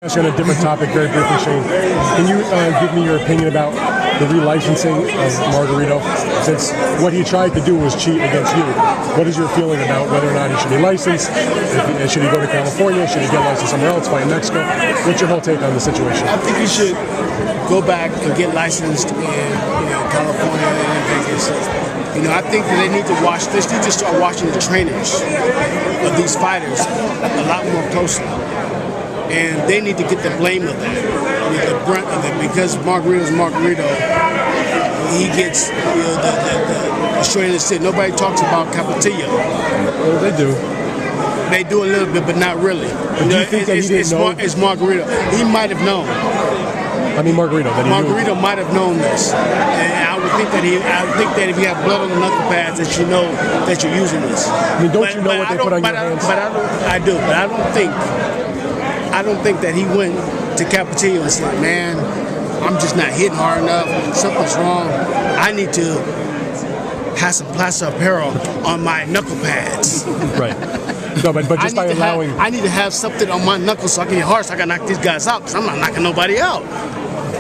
On a different topic, very briefly, Shane. Can you give me your opinion about the relicensing of Margarito? Since what he tried to do was cheat against you, what is your feeling about whether or not he should be licensed? Should he go to California? Should he get licensed somewhere else, fight in Mexico? What's your whole take on the situation? I think he should go back and get licensed in California and Vegas. I think that they need to they need to start watching the trainers of these fighters a lot more closely. And they need to get the blame of that, the brunt of it, because Margarito's Margarito. He gets, the trainer said nobody talks about Capetillo. Well, they do. They do a little bit, but not really. But do you think that he didn't know? It's Margarito. He might have known. I mean, Margarito. Margarito might have known this, and I would think that if you have blood on the knuckle pads, that you know that you're using this. I mean, don't you know what they put on your hands? I do, but I don't think that he went to Capetillo and said, "Man, I'm just not hitting hard enough. Something's wrong. I need to have some plaster apparel on my knuckle pads." Right. No, but just by allowing... I need to have something on my knuckles so I can hit hard so I can knock these guys out, because I'm not knocking nobody out.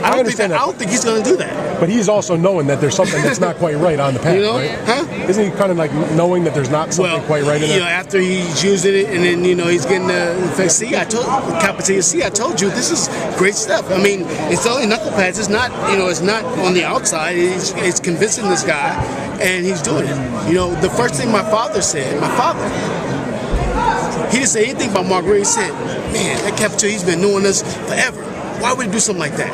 I don't think he's going to do that. But he's also knowing that there's something that's not quite right on the pad, right? Huh? Isn't he kind of like knowing that there's not something quite right in there? After he's using it, and then he's getting the see. I told you this is great stuff. I mean, it's only knuckle pads. It's not it's not on the outside. It's convincing this guy, and he's doing it. The first thing my father said, he didn't say anything about Margarito. He said, "Man, that Capetillo, he's been doing this forever. Why would he do something like that?"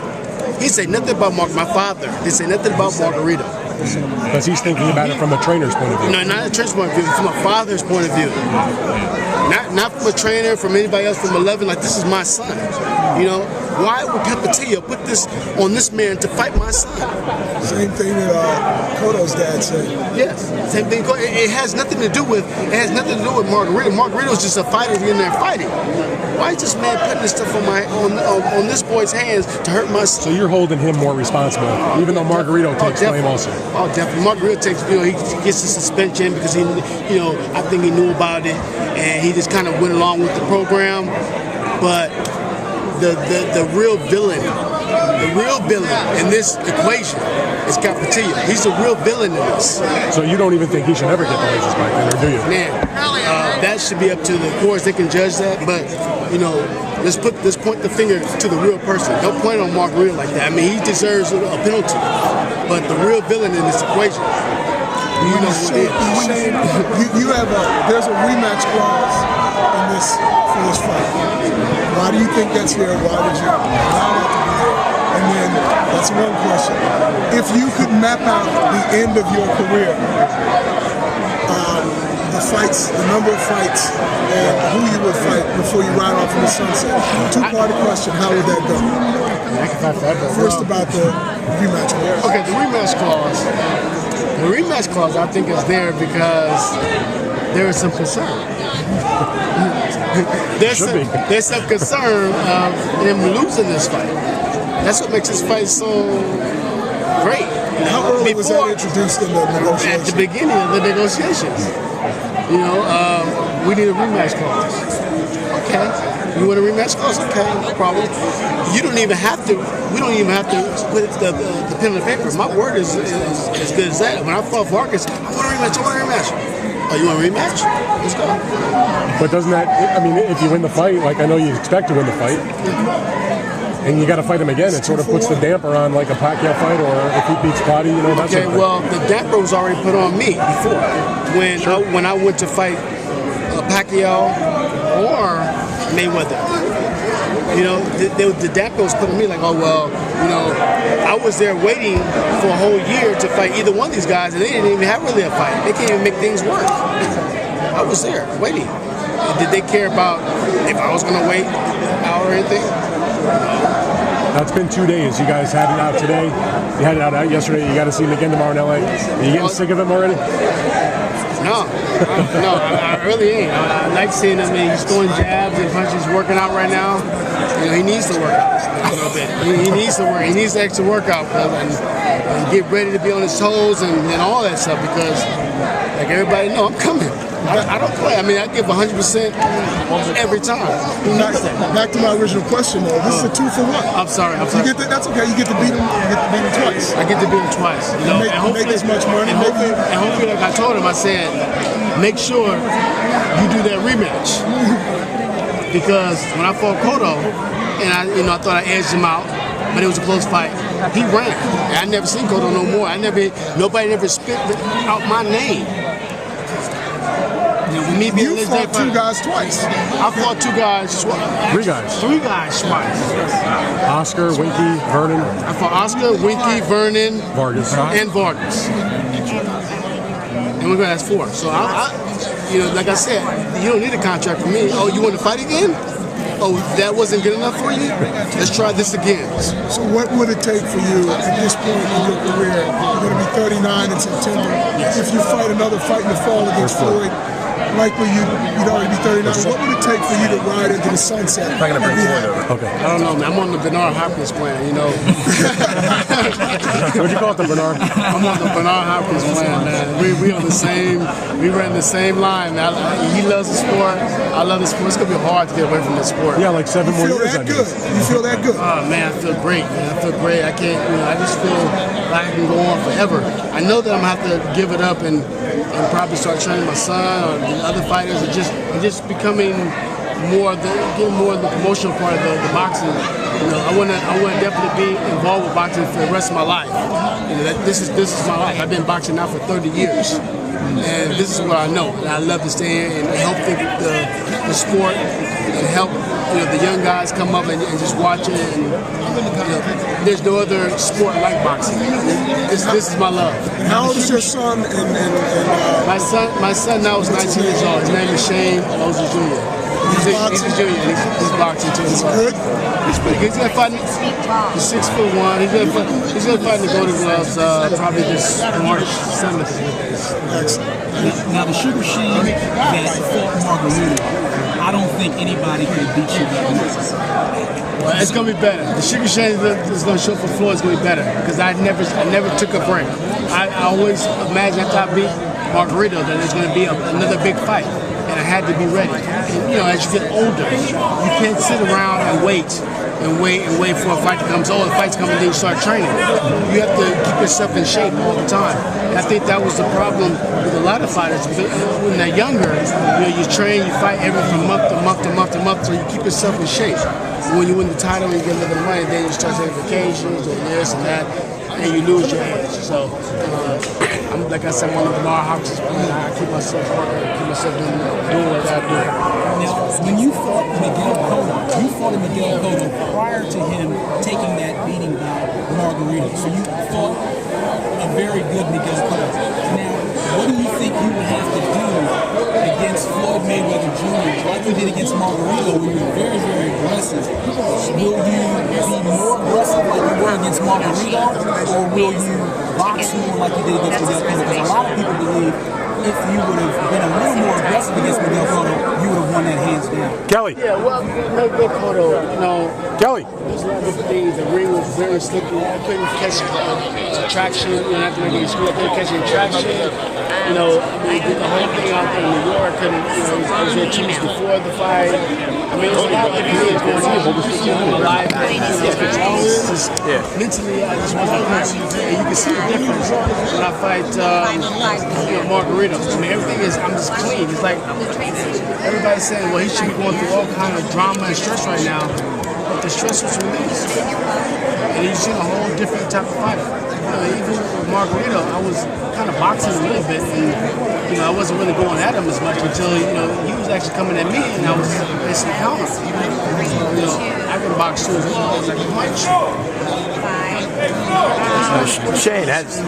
He said nothing about my father. He said nothing about Margarito. Because he's thinking about it from a trainer's point of view. No, not a trainer's point of view. From a father's point of view. Not from a trainer, from anybody else, from 11. Like, this is my son. Why would Capetillo put this on this man to fight my son? Same thing that Cotto's dad said. Yes, same thing. It has nothing to do with Margarito. Margarito's just a fighter in there fighting. Why is this man putting this stuff on this boy's hands to hurt my son? So you're holding him more responsible, even though Margarito takes blame also. Oh, definitely. Margarito takes, he gets a suspension because I think he knew about it and he just kind of went along with the program. But the real villain in this equation is Capetillo. He's the real villain in this. So you don't even think he should ever get the license back then, or do you? Man, that should be up to the courts. They can judge that, but let's point the finger to the real person. Don't point on Margarito like that. I mean, he deserves a penalty, but the real villain in this equation, there's a rematch clause for this fight. Why do you think that's here? Why did you allow that to be there? And then that's one question. If you could map out the end of your career, the number of fights, and who you would fight before you ride off in the sunset. Two-party question, how would that go? First about the rematch clause. Okay, the rematch clause. The rematch clause, I think, is there because there is some concern. There's some concern of him losing this fight. That's what makes this fight so great. How early was that introduced in the negotiations? At the beginning of the negotiations. We need a rematch clause. Okay. You want a rematch clause? Okay, no problem. We don't even have to put the pen on the paper. My word is as good as that. When I fought Vargas, I want a rematch. Oh, you want a rematch? Let's go. But doesn't that, if you win the fight, like I know you expect to win the fight, and you got to fight him again, it sort of puts the damper on like a Pacquiao fight, or if he beats Plotty, that sort of thing. Well, the damper was already put on me before. When I went to fight Pacquiao or Mayweather. The damper was put on me like, I was there waiting for a whole year to fight either one of these guys, and they didn't even have really a fight. They can't even make things work. I was there waiting. Did they care about if I was going to wait an hour or anything? Now, it's been 2 days. You guys had it out today. You had it out yesterday. You got to see him again tomorrow in LA. Are you getting sick of him already? No, I really ain't. I like seeing him. He's throwing jabs and punches. He's working out right now. He needs to work out a little bit. He needs to work. He needs extra workout and get ready to be on his toes and all that stuff, because like everybody know, I'm coming. I don't play. I give 100%. every time. Back to my original question, though. This is a 2 for 1. I'm sorry. That's okay. You get to beat him. You get to beat him twice. I get to beat him twice. You know, Make as much money. And hopefully, like I told him, I said, make sure you do that rematch. Because when I fought Cotto, and I thought I edged him out, but it was a close fight. He ran. And I never seen Cotto no more. Nobody ever spit out my name. You fought 2 guys twice. I fought 2 guys twice. 3 guys. 3 guys twice. Oscar, Winky, Vernon. I fought Oscar, Winky, Vernon, Vargas. and Vargas. And we're gonna ask 4. So like I said, you don't need a contract from me. Oh, you want to fight again? Oh, that wasn't good enough for you? Let's try this again. So what would it take for you at this point in your career? You're going to be 39 in September. If you fight another fight in the fall against Floyd, likely you'd already be 39. What would it take for you to ride into the sunset? I'm not going to bring Floyd over. Okay. I don't know, man. I'm on the Bernard Hopkins plan, you know. What'd you call it, the Bernard? I'm on the Bernard Hopkins plan, man. We on the same, we ran the same line. He loves the sport. I love the sport. It's going to be hard to get away from the sport. Yeah, like 7 more years. You feel that good? Oh, man, I feel great, man. I feel great. I can't, I just feel like I can go on forever. I know that I'm going to have to give it up and probably start training my son or the other fighters and just becoming getting more of the promotional part of the boxing. I want to definitely be involved with boxing for the rest of my life. This is my life. I've been boxing now for 30 years. And this is what I know. And I love to stay in and help the sport and help the young guys come up and just watch it. And there's no other sport like boxing. This is my love. How old is your son? My son now is 19 years old. His name is Shane Oza Jr. He's a junior. He's boxing too. He's good? He's pretty good. He's gonna fight. He's 6'1". He's gonna fight in the Golden Gloves probably this March 7th. Now the Sugar Shane that fought Margarito, I don't think anybody could beat you that much. Well, it's gonna be better. The Sugar Shane is gonna show for Floyd is gonna be better because I never took a break. I always imagined after I beat Margarito that there's gonna be another big fight. And I had to be ready. And, as you get older, you can't sit around and wait for a fight to come. So the fight's coming, then you start training. You have to keep yourself in shape all the time. And I think that was the problem with a lot of fighters. When they're younger, you train, you fight from month to month to month to month, so you keep yourself in shape. When you win the title, you get a little bit of money, then you start taking vacations or this and that, and you lose your edge. So, like I said, one of the Bernard Hopkins, I keep myself working, keep myself doing what I do. Now, when you fought Miguel Cotto prior to him taking that beating by Margarito. So you fought a very good Miguel Cotto. Now, what do you think you would have to do against Floyd Mayweather Jr. like you did against Margarito, where you were very, very aggressive? Will you be more aggressive like you were against Margarito, or will you box more like you did against Miguel Cotto? Because a lot of people believe if you would have been a little more aggressive against Miguel Cotto, you would have won that hands down. Kelly. Yeah, well, Miguel Cotto, Kelly. there's a lot of things. The ring was very slippy. I couldn't catch traction. After making school, I couldn't catch any traction. I did the whole thing out there in New York. I was there 2 weeks before the fight. It was a lot of things going on. Live, mentally, I just wasn't present. And you can see the difference when I fight Margarito. Everything is, I'm just clean. It's like everybody's saying, well, he should be going through all kind of drama and stress right now. But the stress was released. And he's seen a whole different type of fighter. Even with Margarito, I was kind of boxing a little bit, and I wasn't really going at him as much until he was actually coming at me, and I was basically countering. I can box too as well as I can punch. Shane, that's